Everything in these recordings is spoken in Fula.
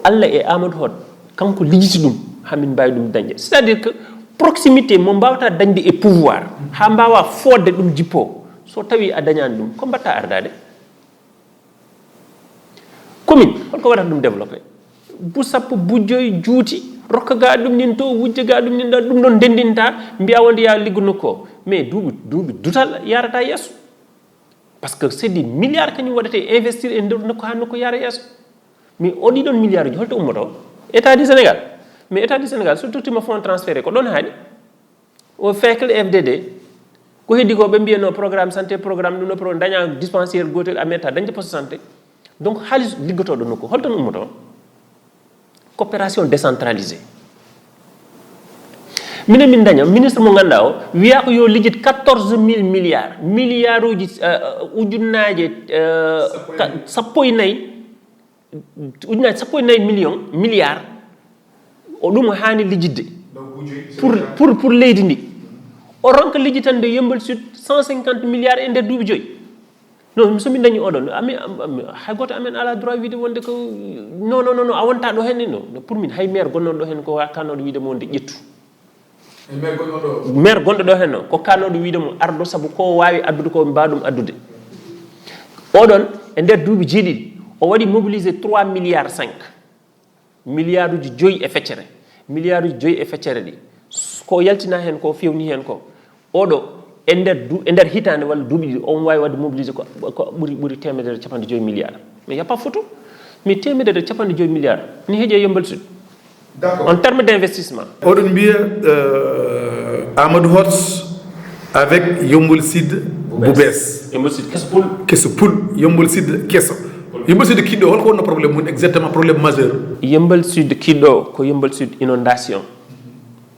Allah e Amadou Hott kanko lijiti dum hamin mbawi dum dañde c'est-à-dire que proximité mo mbawta dañde e pouvoir ha mbawa fodde dum jippo so tawi a dañani dum ko mbatta ardade commune holko waɗata dum développé bu sappo bujjoy juuti rokka ga dum nin to wujja ga dum nin da dum don dendinta mbiya wonde ya ligguno ko mais duubi dutal yarata yesso parce que c'est des milliards kany wadate investir e nder nokko ha nokko yara yesso mais o di don milliards ji holto ummoto état du Sénégal mais état du Sénégal so tottima fond transféré ko don haani o fekle FDD ko heddi ko be mbiyeno programme santé programme no pro daña dispensaire gotel ameta dañde poste santé donc halis liggoto do nokko holto ummoto coopération décentralisée mine min daña ministre mo ganda o wiya ko yo lijit 14000 milliards uji ujunnaaje sappo e million milliards o dum haani lijidde pour leydi ndi o ronka lijitande Yeumbeul Sud 150 milliards e nder duubi joyi non so min dañi odon ami hay goto amen ala droit wiide wonde ko non a wonta do hen no pour min hay maire gonnon do hen ko kanodo wiide mo wonde ƴettu maire gondo do hen no ko kanodo wiide mo ardo sabu ko wawi addude ko mbadum addude odon e nder duubi jeedi o wadi mobiliser 3 milliards 5 milliards uji joyi e feccere milliards uji joyi e feccere di ko yaltina hen ko fewni hen ko odo e nder hitande walla duubi on wawi wadde mobiliser ko buri temedere capande joyi milliards mais y a pas photo mais temedere capande joyi milliards ni heeje Yeumbeul Sud d'accord en termes d'investissement odon biya Amadou Hott avec Yeumbeul Sud bu bees Yeumbeul Sud kesso pul Yeumbeul Sud kesso Yeumbeul Sud kiddo holko wonno problème mun exactement problème majeur Yeumbeul Sud kiddo ko Yeumbeul Sud inondation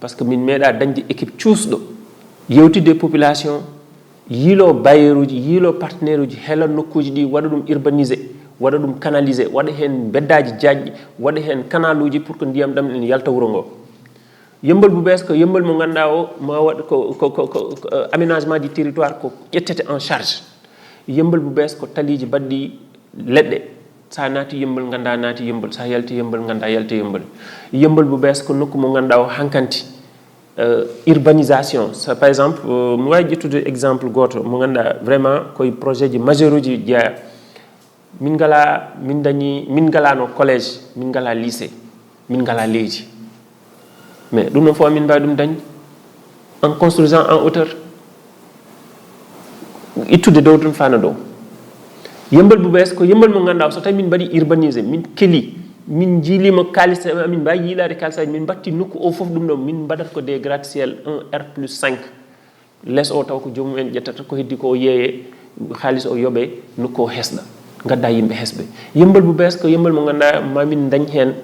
parce que min meeda dañde équipe ciusdo yewtide population yilo bayeruji yilo partenaire uji hela nokkuji di wada dum urbaniser wada dum canaliser wada hen beddaji jaajji wada hen kanaluji pour que ndiyam dam en yalta wuro ngo Yeumbeul bu bees ko Yeumbeul mo ganda o ma wad ko aménagement du territoire ko ƴettete en charge Yeumbeul bu bees ko taliji baddi ledde sa naati Yeumbeul ganda naati Yeumbeul sa yalti Yeumbeul ganda yalti Yeumbeul bu bees ko nokku mo ganda o hankanti urbanisation ça par exemple mo way jettude exemple goto mo ganda vraiment koy projet ji majeur uji jeya min gala no collège min gala lycée min gala leji mais dum no fo min ba dum dañ en construisant en hauteur ittude dow dum fana do Yeumbeul bu bees ko Yeumbeul mo ganda so tay min badi urbaniser min keli min jilima kalis amin ba yilade kalisa min batti nokku o fof dum do min badat ko des gratte-ciel 1R+5 les o taw ko jomum en jettata ko heddi ko yeye khalis o yobe nokku hesda gadda yimbe hesbe Yeumbeul bu bees ko Yeumbeul mo ganda mamin dañ hen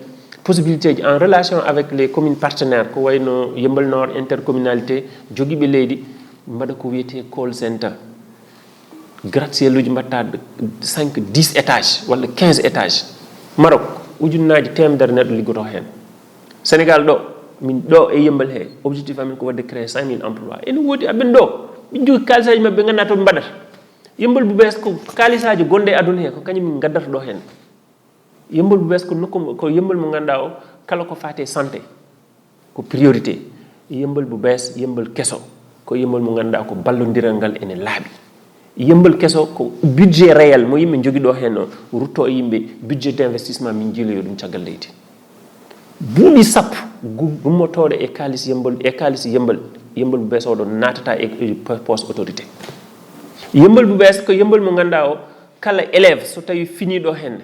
possibilité en relation avec les communes partenaires ko wayno Yeumbeul Nord intercommunalité jogibe leydi mbada ko wiete call center gratte-ciel uji mbatta 5 10 étages wala 15 étages Maroc ujunnaaji temdere neddo liggoto hen Sénégal do min do e Yeumbeul he objectif amin ko wadde créer 5000 emplois en wodi aben do bi jogi kalisaji mabbe ganna to mbadata Yeumbeul bu bees ko kalisaji gonde aduna he ko kanyum min gaddata do hen Yeumbeul bu bees ko nokko ko Yeumbeul mo ganda o kala ko faté santé ko priorité Yeumbeul bu bees Yeumbeul kesso ko Yeumbeul mo ganda ko ballondiral ngal ene laabi Yeumbeul kesso ko budget réel mo yimbe jogi do hen rutto yimbe budget d'investissement min jiloyo dum ciagal leydi buubi sap gummotode e kalis Yeumbeul bu bees o do natata e poste autorité Yeumbeul bu bees ko Yeumbeul mo ganda o kala élève so tawi fini do hen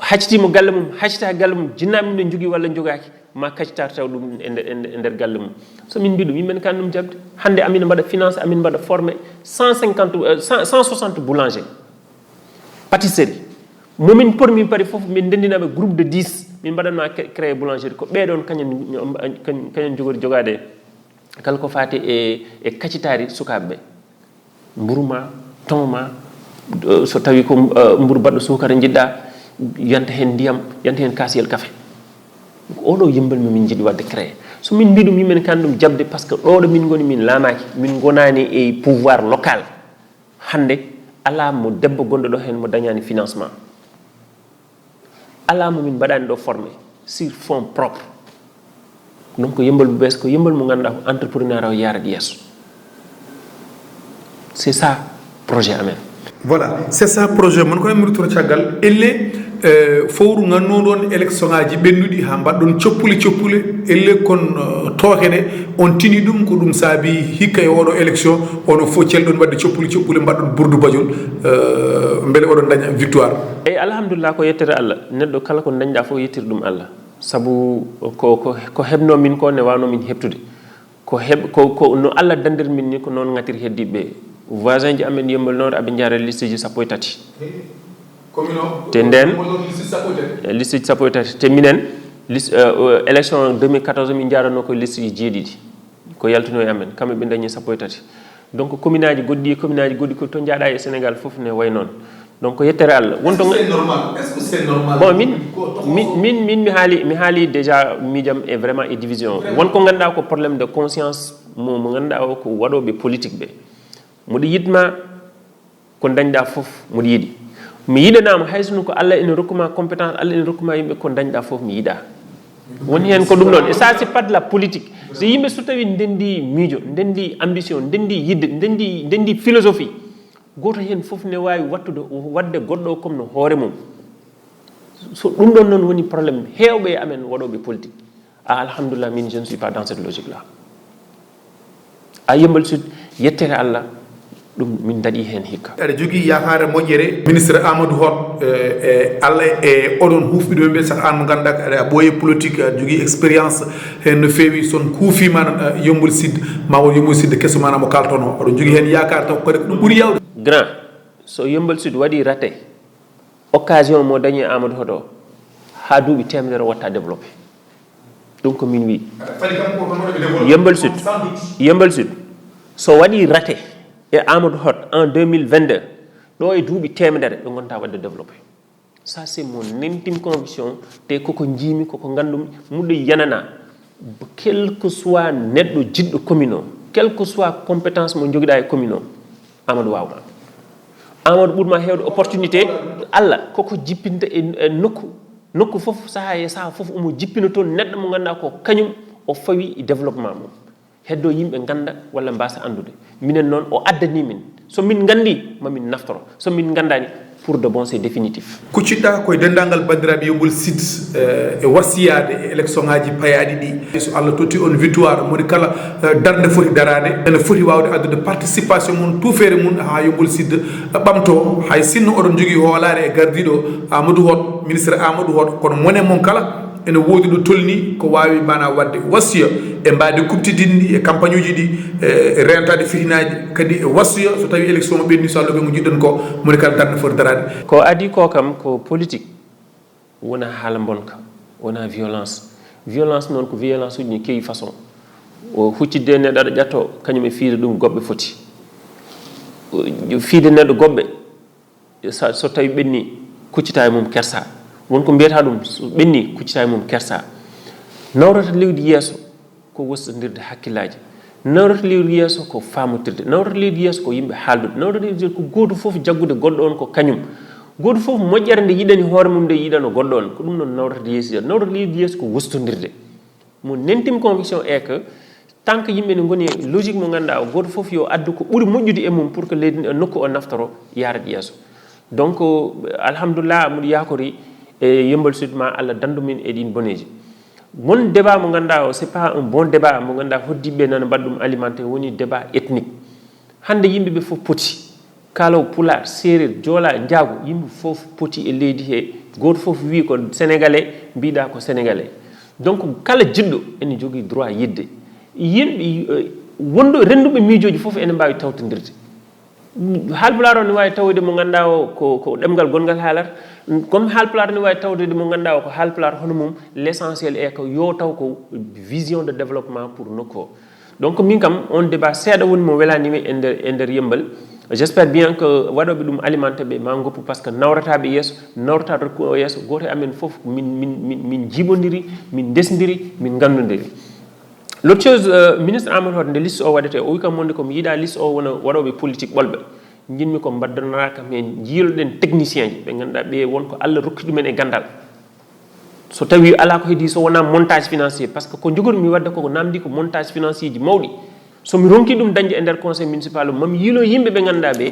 hacciti mo galle mum haccita galle mum jinnami no jogi walla jogaki ma kaccitar taw dum e der galle mum so min bidum yimben kan dum jabde hande amin bada finance amin bada former 160 boulanger pâtisserie momin pormi pari fofu min dendinabe groupe de 10 min badanma créer boulangerie ko be don kanyen jogade kala ko fati e kaccitari sukabe mburuma toma so tawi ko mburu baddo sukara jidda yanta hen ndiyam yanta hen kasiyel café odo Yeumbeul min jidi wadde créer so min bidum yimen kandum jabde parce que do min goni min lamaki min gonani e pouvoir local hande ala mo debbo gondo do hen mo dañani financement ala mo min badani do formé sur fonds propres donc yembal bu bes ko yembal mo ganda entrepreneur yarat yesso c'est ça projet amen voilà c'est ça projet mon ko mi retour tiagal elle fowru ganno don élection aji bennudi ha baddon ciopuli elle kon tokene on tini dum ko dum saabi hikka e odo élection ono fo celdon wadde ciopuli baddon bourdu badiol mbele odon daña victoire e alhamdulillah ko yettere Allah neddo kala ko dañda fo yettir dum Allah sabu ko hebno min ko ne wano min hebtude ko no Allah dandir min ni ko non ngatir heddibe voisin ji amen yembal non abe jaare liste ji sapoy tati te nden liste ji sapoy tati te minen liste élection 2014 min jaarano ko liste ji jeedidi ko yaltuno e amen kambe be dañi sapoy tati donc commune aji goddi ko to jaada e Sénégal fofu ne way non donc yettere Allah wonto c'est normal est-ce que c'est normal bon min mi hali déjà medium est vraiment et division won ko ganda ko problème de conscience mo ganda ko wadobe politique be mudi yidma ko dañda fof mudi yidi mi yidanama haysunu ko Allah ene rokkuma compétence Allah ene rokkuma yimbe ko dañda fof mi yida woni hen ko dum non et ça c'est pas de la politique c'est yimbe so tawi ndendi miijo ndendi ambition ndendi yidde ndendi philosophie goto hen fof ne wawi wattude wadde goddo comme no hoore mum so dum don non woni problème hewbe amen wadobe politique alhamdulillah min je ne suis pas dans cette logique là a yembal sud yettere Allah dum min dadi hen hikka ada jogi yakare mojjere ministre Amadou Hott Allah e odon hufbido be sak an ganda ada boye politique jogi expérience hen no fewi son kufi man yombul sid ma won yombul sid kesso manam mo kaltono odon jogi hen yakar taw ko dum buri yawde grand so yombal sud wadi raté occasion mo dañi Amadou Hott ha duubi temdere watta développer donc min wi yombal sud so wadi raté et Amadou Hott en 2022 do e duubi temdere be gonta wadde développer ça c'est mon intime conviction te koko jimi koko gandum mudde yanana quel que soit neddo jiddo commune quel que soit compétence mo jogida e commune Amadou wawma Amadou burma hewde opportunité Allah koko jippinta e nokku fof saha fof omo jippina ton neddo mo ganda ko kanyum o fawi développement mum heddo yimbe ganda wala mbasa andude minen non o addani min so min gandi mamin naftoro so min gandani pour de bon c'est définitif kucita koy dendangal bandirabe yombul sid e wasiyade élection ngaji payadi di so Allah toti on victoire modi kala darde foti darade ene foti wawde addude participation mun tout fere mun ha yombul sid bamto hay sinno odon jogi holare e gardido Amadou Hott ministre Amadou Hott kono moné mon kala ene wodi do tolni ko wawi bana wadde wasiya e mbaade kubtidindi e campagne uji di rentade fitinaaji kadi e wasiya so tawi élection mo benni so Allah be mo jidden ko moni kala darde for darade ko adi ko kam ko politique wona hala bonka wona violence non ko violence uji keyi façon o huccide ne dada jatto kanyum e fiide dum gobbe foti fiide neddo gobbe so tawi benni kuccita e mum kersa wonko mbiyata dum so benni kuccita e mum kersa nawrata lewdi yeso ko wostondirde hakkillaji nawrata lewdi yeso ko famotirde nawrata lewdi yeso ko yimbe haldude nawrata lewdi ko goto fof jaggude goddo on ko kanyum goto fof mojjere nde yidani hoore mum de yidano goddo on ko dum non nawrata lewdi yeso ko wostondirde mo nentim conviction est que tant que yimbe ne ngoni logique mo ganda goto fof yo addu ko buri mojjude e mum pour que leydi nokku o naftoro yarat yeso donc alhamdulillah amul yakori e yembal sudma Allah dandu min e din boneji mon débat mo ganda c'est pas un bon débat mo ganda hoddibe nan baddum alimenté woni débat ethnique hande yimbe be fof poti kalaw pular serer jola njaago yimbe fof poti e leydi he goto fof wi ko sénégalais biida ko sénégalais donc kala jiddo en jogi droit yidde yimbe wondo rendube miijoji fof en mbaawi tawtondirde halpulaar on wawi tawde mo ganda ko demgal gongal haalar comme halpulaar ni wawi tawde mo ganda ko halpulaar hono mum l'essentiel est que yo taw ko vision de développement pour nokko donc min kam on débat seeda woni mo welani mi ender yembal j'espère bien que wadobe dum alimenté be ma ngoppu parce que nawratabe yeso nawrata ko yeso goto amen fof min jibondiri min desndiri min gandondiri. L'autre chose, ministre Amadou Hott de liste o wadete o wi kam monde ko mi yida liste o wona wadobe politique bolbe jinmi ko baddanara kam en jiiloden technicien ji be ganda be wonko Allah rokki dum en e gandal so tawi ala ko hedi so wona montage financier parce que ko jogori mi wadde ko namdi ko montage financier ji mawdi so mi ronki dum dañde e nder conseil municipal mam yilo yimbe be ganda be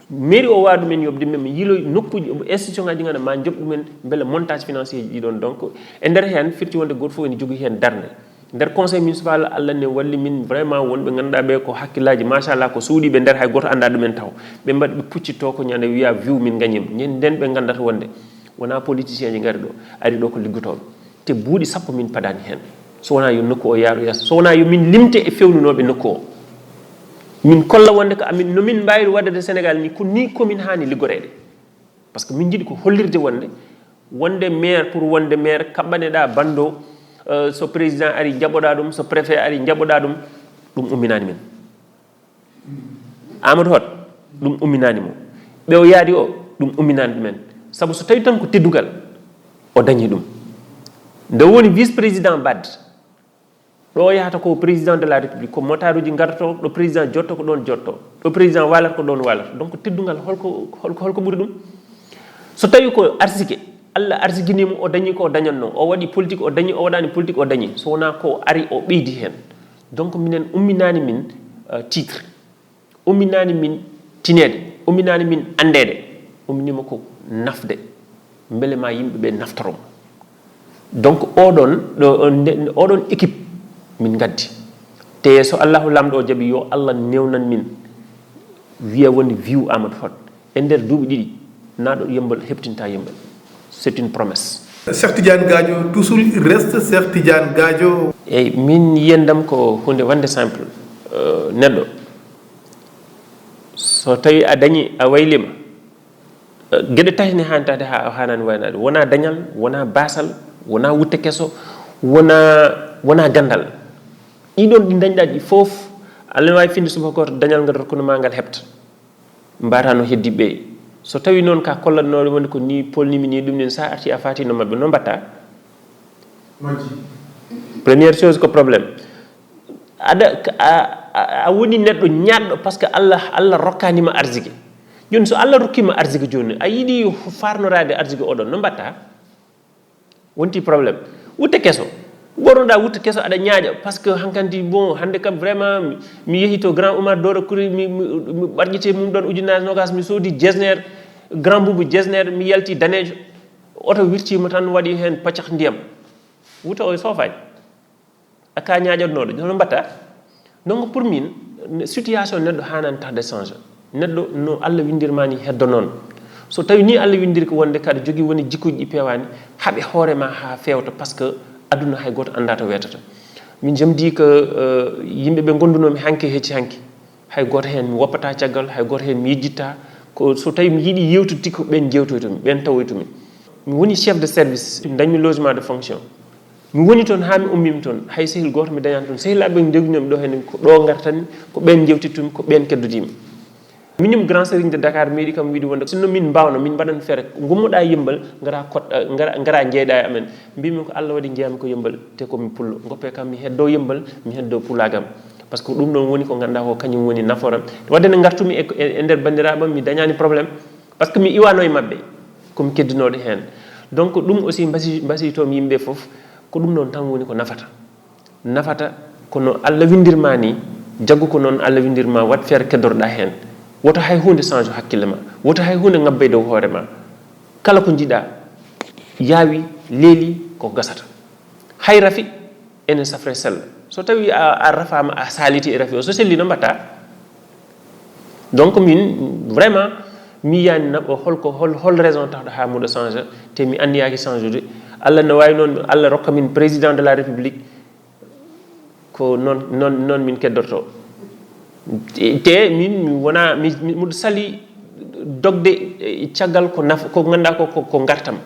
mairie o waadu men yobde men mi yilo nokkuji institution ngaji ngana ma job dum bele montage financier ji don donc e nder hen firti wonde goto fo en jogi hen darde nder conseil municipal Allah ne walli min vraiment wonbe ganda be ko hakkilaji machallah ko suudi be nder hay goto anda dum en taw be mbad be puccito ko nyande wiya view min ganyem nyen den be gandata wonde wona politicien ji ngari do ari do ko liggotobe te buudi sappo min padani hen so wona yo nokku o yaaru yas so wona yo min limte e fewnunobe nokku o min kolla wonde ko amin no min bayri wadde Sénégal ni ko ni commune hani liggorede parce que min jidi ko hollirde wonde maire pour wonde maire kabane da bando so président ari jaboda dum so préfet ari jaboda dum umminani min Amadou Hott dum umminani mo be o yaadi o dum umminani men sabu so tawi tan ko teddugal o dañi dum nde woni vice président Bad do yahata ko président de la république ko motaruji garto do président jotto ko don jotto do président walat ko don walat donc teddugal holko buri dum so tawi ko arsike Allah arsiginimo o dañi ko dañanno o wadi politique o dañi o wadani politique o dañi so wona ko ari o beedi hen donc minen umminani min titre umminani min tinede umminani min andede umminima ko nafde mbele ma yimbe be naftarom donc odon équipe min gaddi te so Allahu lamdo jabi yo Allah newnan min wiya woni view Amadou Hott e nder duubi didi naado yembal heptinta yembal c'est une promesse. Cheikh Tidiane Gadio toujours reste Cheikh Tidiane Gadio. Et min yendam ko hunde wande simple neddo so tawi a dañi a waylima gede tahni hantade ha hanani waynade wona dañal wona basal wona wutte keso wona gandal idon di dañdaji fof Allah way finde suba ko dañal ngal ko ma ngal hebta mbatano heddi be so tawi non ka kollanno woni ko ni polnimi ni dum nen sa arti a fati no mabbe no batta première chose ko problème ada a woni neddo nyaaddo parce que Allah rokkani ma arziki joni so Allah rokkima arziki joni a yidi farnorade arziki odon no batta wonti problème wutte keso bornoda wutte keso ada nyaaja parce que hankanti bon hande kam vraiment mi yehi to grand Oumar Doro Kuri mi barjite mum don ujunage nogas mi sodi jesner grand boubou jesner mi yalti danejo auto wirti mo tan wadi hen paccax ndiyam wuto o sofaj aka nyaajodno do no batta donc pour min situation neddo hanan tade changer neddo no Allah windirmani heddo non so tawi ni Allah windir ko wonde kada jogi woni jikkuji pewani habe hoore ma ha fewto parce que aduna hay goto andata wetata min jamdi ko yimbe be gonduno mi hanke hay goto hen mi woppata ciagal hay goto hen mi yejjita ko so tawi mi yidi yewtuti ko ben jewtoytumi ben tawoytumi mi woni chef de service dañmi logement de fonction mi woni ton ha mi ummimi ton hay sehil goto mi dañan ton sehilabe ndeguñom do hen ko do gartani ko ben jewtitumi ko ben keddudimi minum grand serigne de Dakar mairie kam wiidi wonde sinno min bawno min badan fere gummuda yembal ngara jeeda amen mbimi ko Allah wadi jeyam ko yembal te ko mi pullo ngoppe kam mi heddo yembal mi heddo pulagam parce que dum don woni ko ganda ko kanyum woni naforam wadde ne gartumi e nder bandiraba mi dañani problème parce que mi iwano e mabbe ko mi keddinode hen donc dum aussi basi to mi yimbe fof ko dum non tan woni ko nafata kono Allah windirmani jaggu ko non Allah windirma wat fer keddorda hen woto hay hunde change hakkille ma woto hay hunde ngabbe dow hoore ma kala ko jida yaawi leeli ko gasata hay rafi ene safre sel so tawi a rafama a saliti e rafi o so selli no batta donc min vraiment mi yani nabo hol raison tawdo ha mudo changer te mi andi yaki changer Allah no way non Allah rokka min président de la république ko non min keddorto te min mi wona mi sali dogde ciagal ko ganda ko gartam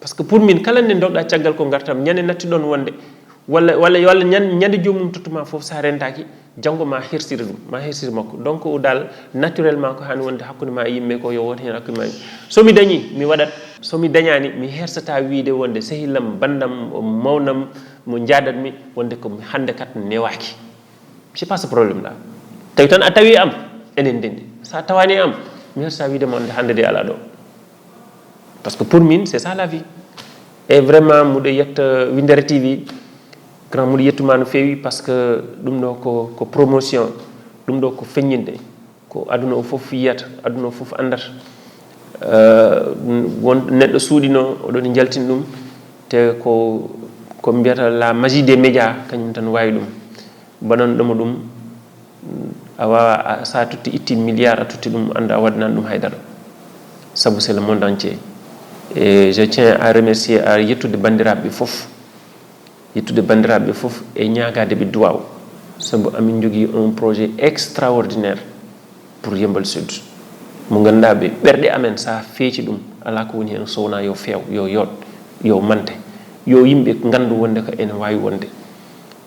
parce que pour min kala ne dogda ciagal ko gartam nyane natti don wonde wala nyande jomum tutuma fof sa rentaki jango ma hirsir makko donc dal naturellement ko han wonde hakkunde ma yimme ko yo won hen hakkunde ma so mi dañi mi wadat so mi dañani mi hersata wiide wonde sehilam bandam mawnam mo jadat mi wonde ko hande kat newaki c'est pas ce problème là tawi tan a tawi am enen dendi sa tawani am mi hersa wiide mon hande de ala do parce que pour min c'est ça la vie et vraiment muɗo yetta Windere TV grand muɗo yettuma no feewi par ce que ɗum ɗo ko promotion ɗum ɗo ko feññinde ko aduna o fof yiyata aduna o fof andata won neɗɗo suuɗino oɗon jaltin ɗum te ko mbiyata la magie des médias kañum tan wawi ɗum mbaɗanɗomo ɗum a wawa sa tutti itti milliard a tutti ɗum anda a waɗanani ɗum haydara sabu c'est le monde entier et je tiens à remercier a yettude bandiraɓe fof e ñagade ɓe duwaw sabu amin jogui un projet extraordinaire pour Yeumbeul Sud mo ganduɗa ɓe ɓerɗe amen sa feeci ɗum ala ko woni hen sowona yo feew yo yooɗ yo mante yo yimɓe gandu wonde ko ene wawi wonde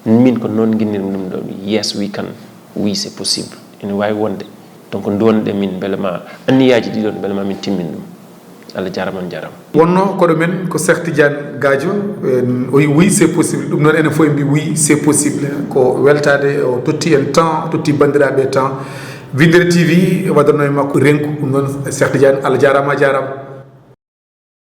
min ko noon guinnirmi ɗum ɗo yes we can oui c'est possible ene wawi wonde donc donɗe min beele ma anniyaji ɗiɗon beele ma min timmin ɗum Allah jarama on jarama wonno koɗo men ko Cheikh Tidiane Gadio o wi oui c'est possible ɗum noon enen fof en mbi oui c'est possible ko weltade o totti en temps totti bandiraɓe temps Windere TV waɗanno e makko renku ɗum noon Cheikh Tidiane Allah jarama